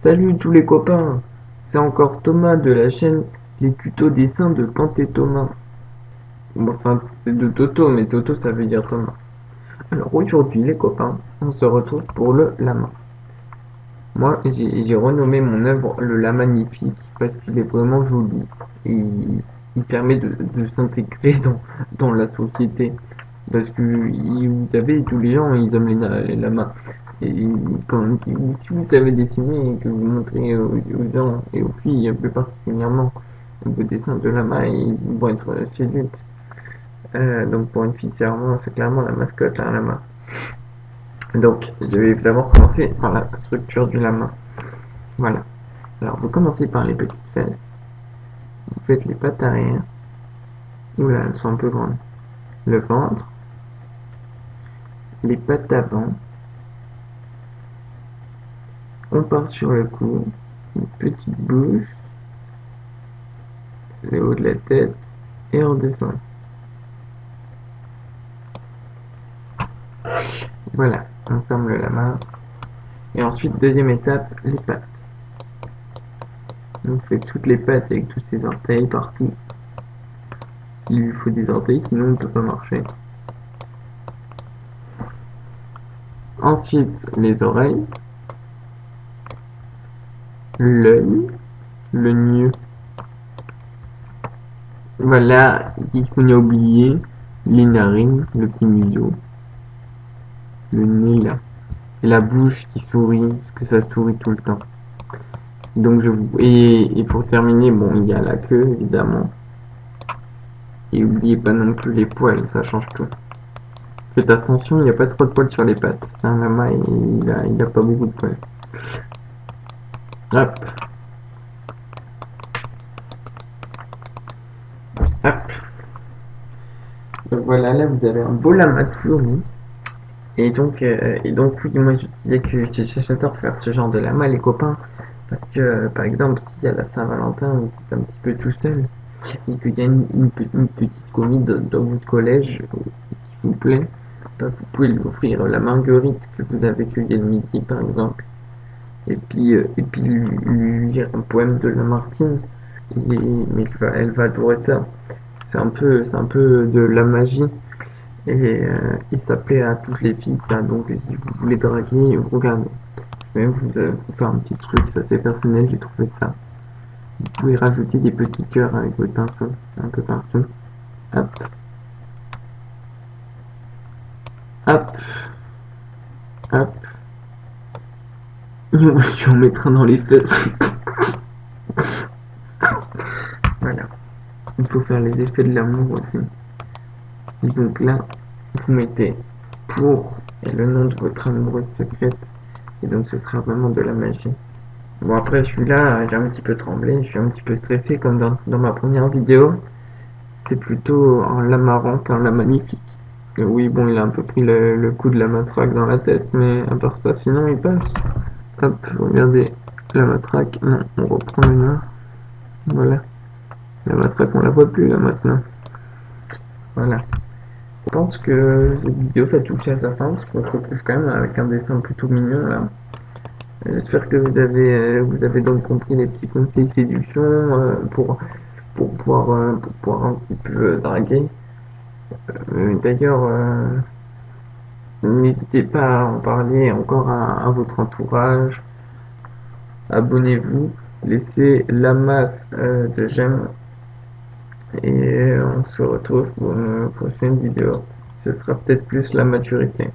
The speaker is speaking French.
Salut tous les copains, c'est encore Thomas de la chaîne Les tutos dessins de Kant et Thomas. Bon, enfin, c'est de Toto, mais Toto ça veut dire Thomas. Alors aujourd'hui les copains, on se retrouve pour le lama. Moi j'ai renommé mon œuvre le lama magnifique parce qu'il est vraiment joli et il permet de s'intégrer dans la société. Parce que vous savez, tous les gens ils aiment les lamas. Et quand, si vous savez dessiner et que vous montrez aux gens et aux filles plus particulièrement vos dessins de lama, ils vont être séduites. Donc pour une fille, c'est clairement la mascotte, la lama. Donc je vais d'abord commencer par la structure du lama. Voilà. Alors vous commencez par les petites fesses. Vous faites les pattes arrière. Oula, elles sont un peu grandes. Le ventre. Les pattes avant. On part sur le cou. Une petite bouche. Le haut de la tête. Et on descend. Voilà, on ferme le lama. Et ensuite, deuxième étape, les pattes. On fait toutes les pattes avec tous ces orteils partout. Il lui faut des orteils, sinon on ne peut pas marcher. Ensuite, les oreilles, l'œil, le nez. Voilà, qu'est-ce qu'on a oublié? Les narines, le petit museau, le nez là. Et la bouche qui sourit, parce que ça sourit tout le temps. Donc et pour terminer, bon, il y a la queue évidemment. Et n'oubliez pas non plus les poils, ça change tout. Faites attention, il n'y a pas trop de poils sur les pattes. C'est un lama et il a pas beaucoup de poils. Hop, hop. Donc voilà, là vous avez un beau lama de fourmi. Et donc oui, moi je disais que j'adore faire ce genre de lama, les copains. Parce que par exemple, s'il y a la Saint-Valentin, vous êtes un petit peu tout seul, et qu'il y a une petite commis dans votre collège qui vous plaît, bah, vous pouvez lui offrir la marguerite que vous avez cueillie le midi par exemple. Et puis lui lire un poème de Lamartine. Mais elle va adorer ça. C'est un peu de la magie. Et ça plaît à toutes les filles, ça. Donc si vous voulez draguer, regardez. Je vais même vous faire un petit truc, ça c'est personnel, j'ai trouvé ça. Vous pouvez rajouter des petits cœurs avec votre pinceau, un peu partout. Hop, hop, hop. Tu en mettras dans les fesses. Voilà. Il faut faire les effets de l'amour aussi. Et donc là, vous mettez pour et le nom de votre amoureuse secrète. Et donc ce sera vraiment de la magie. Bon après celui-là, j'ai un petit peu tremblé, je suis un petit peu stressé comme dans ma première vidéo. C'est plutôt un lamaran qu'un la magnifique. Et oui bon il a un peu pris le coup de la matraque dans la tête, mais à part ça sinon il passe. Hop, regardez la matraque, non, on reprend le nom. Voilà. La matraque on la voit plus là maintenant. Voilà. Je pense que cette vidéo va toucher à sa fin, parce qu'on se retrouve quand même avec un dessin plutôt mignon là. J'espère que vous avez donc compris les petits conseils séduction pour pouvoir un petit peu draguer. D'ailleurs, n'hésitez pas à en parler encore à votre entourage. Abonnez-vous, laissez la masse de j'aime et on se retrouve pour une prochaine vidéo. Ce sera peut-être plus la maturité.